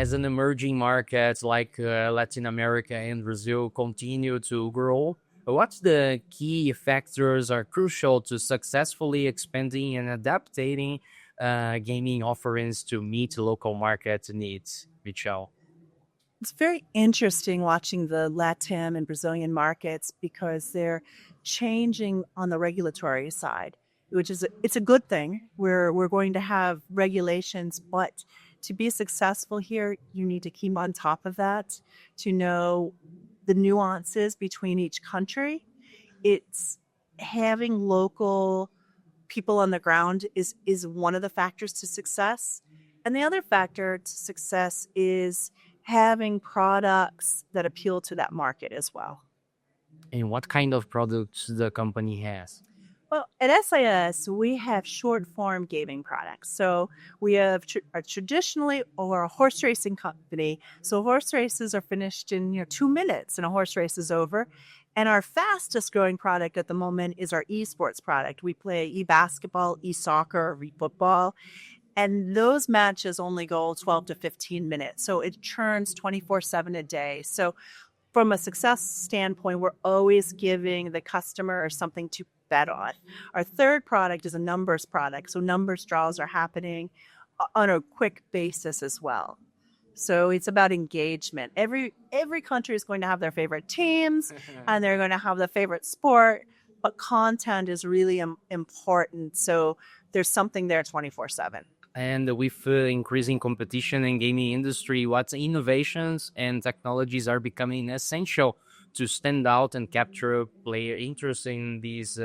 as an emerging market like Latin America and Brazil continue to grow, what's the key factors are crucial to successfully expanding and adapting gaming offerings to meet local market needs, Michelle? It's very interesting watching the LATAM and Brazilian markets because they're changing on the regulatory side, which is it's a good thing. We're going to have regulations, but to be successful here, you need to keep on top of that to know the nuances between each country. It's having local people on the ground is one of the factors to success. And the other factor to success is having products that appeal to that market as well. And what kind of products the company has? Well, at SIS, we have short form gaming products. So we have traditionally, or a horse racing company. So horse races are finished in 2 minutes and a horse race is over. And our fastest growing product at the moment is our esports product. We play e-basketball, e-soccer, e-football. And those matches only go 12 to 15 minutes. So it churns 24/7 a day. So from a success standpoint, we're always giving the customer something to bet on. Our third product is a numbers product. So numbers draws are happening on a quick basis as well. So it's about engagement. Every country is going to have their favorite teams and they're going to have their favorite sport, but content is really important. So there's something there 24/7. And with increasing competition in gaming industry, what innovations and technologies are becoming essential to stand out and capture player interest in these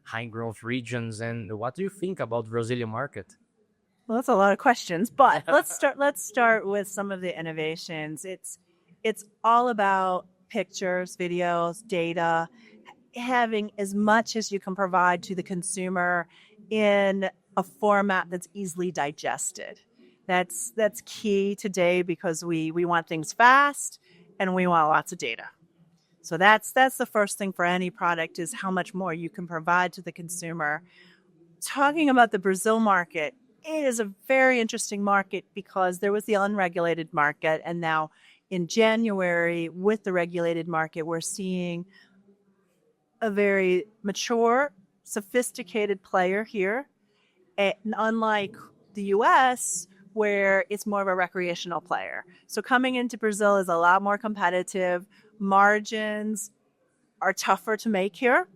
high growth regions? And what do you think about Brazilian market? Well, that's a lot of questions, but let's start with some of the innovations. It's all about pictures, videos, data, having as much as you can provide to the consumer in a format that's easily digested. That's key today because we want things fast and we want lots of data. So that's the first thing for any product is how much more you can provide to the consumer. Talking about the Brazil market, it is a very interesting market because there was the unregulated market, and now in January with the regulated market, we're seeing a very mature, sophisticated player here. And unlike the US, where it's more of a recreational player. So coming into Brazil is a lot more competitive. Margins are tougher to make here.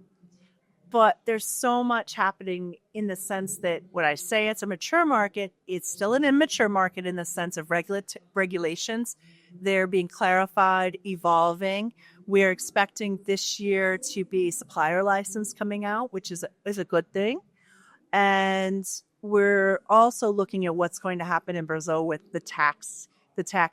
But there's so much happening in the sense that when I say it's a mature market, it's still an immature market in the sense of regulations. They're being clarified, evolving. We're expecting this year to be supplier license coming out, which is a good thing. And we're also looking at what's going to happen in Brazil with the tax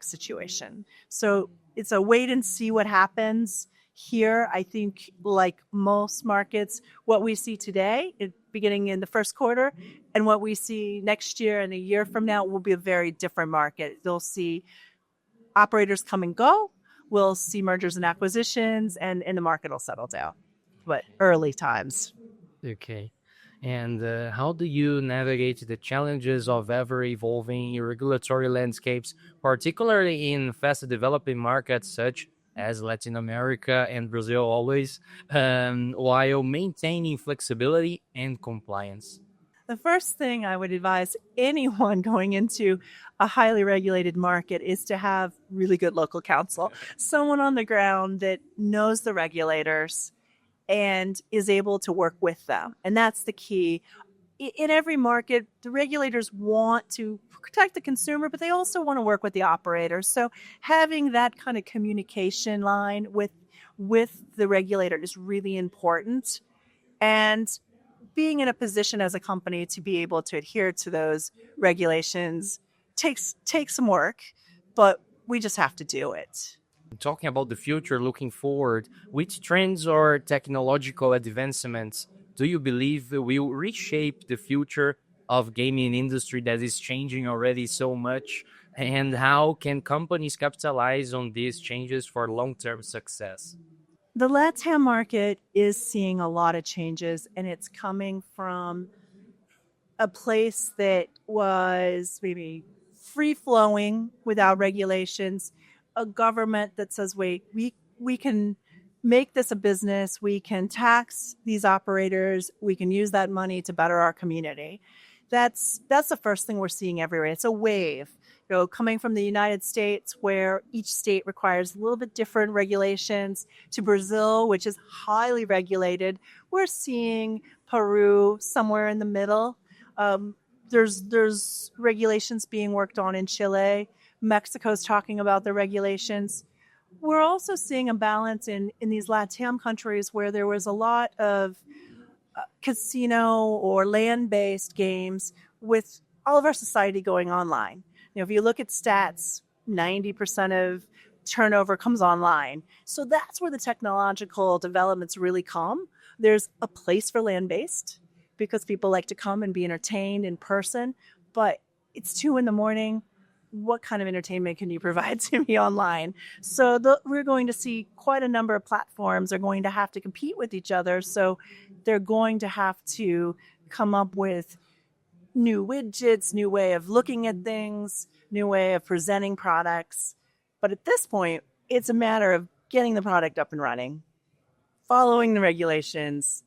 situation. So it's a wait and see what happens. Here, I think, like most markets, what we see today, beginning in the first quarter, and what we see next year and a year from now will be a very different market. You'll see operators come and go. We'll see mergers and acquisitions, and the market will settle down. But early times. Okay. And how do you navigate the challenges of ever-evolving regulatory landscapes, particularly in fast-developing markets such as Latin America and Brazil always, while maintaining flexibility and compliance? The first thing I would advise anyone going into a highly regulated market is to have really good local counsel, someone on the ground that knows the regulators and is able to work with them. And that's the key. In every market, the regulators want to protect the consumer, but they also want to work with the operators. So having that kind of communication line with the regulator is really important. And being in a position as a company to be able to adhere to those regulations takes some work, but we just have to do it. Talking about the future, looking forward, which trends or technological advancements do you believe will reshape the future of gaming industry that is changing already so much? And how can companies capitalize on these changes for long-term success? The LATAM market is seeing a lot of changes, and it's coming from a place that was maybe free flowing without regulations, a government that says, wait, we can make this a business, we can tax these operators, we can use that money to better our community. That's the first thing we're seeing everywhere. It's a wave, coming from the United States, where each state requires a little bit different regulations, to Brazil, which is highly regulated. We're seeing Peru somewhere in the middle. There's regulations being worked on in Chile. Mexico's talking about the regulations. We're also seeing a balance in these LATAM countries where there was a lot of casino or land-based games, with all of our society going online. If you look at stats, 90% of turnover comes online. So that's where the technological developments really come. There's a place for land-based because people like to come and be entertained in person, but it's 2 a.m. What kind of entertainment can you provide to me online? So we're going to see quite a number of platforms are going to have to compete with each other. So they're going to have to come up with new widgets, new way of looking at things, new way of presenting products. But at this point, it's a matter of getting the product up and running, following the regulations,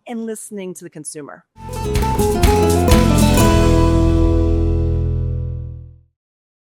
and listening to the consumer.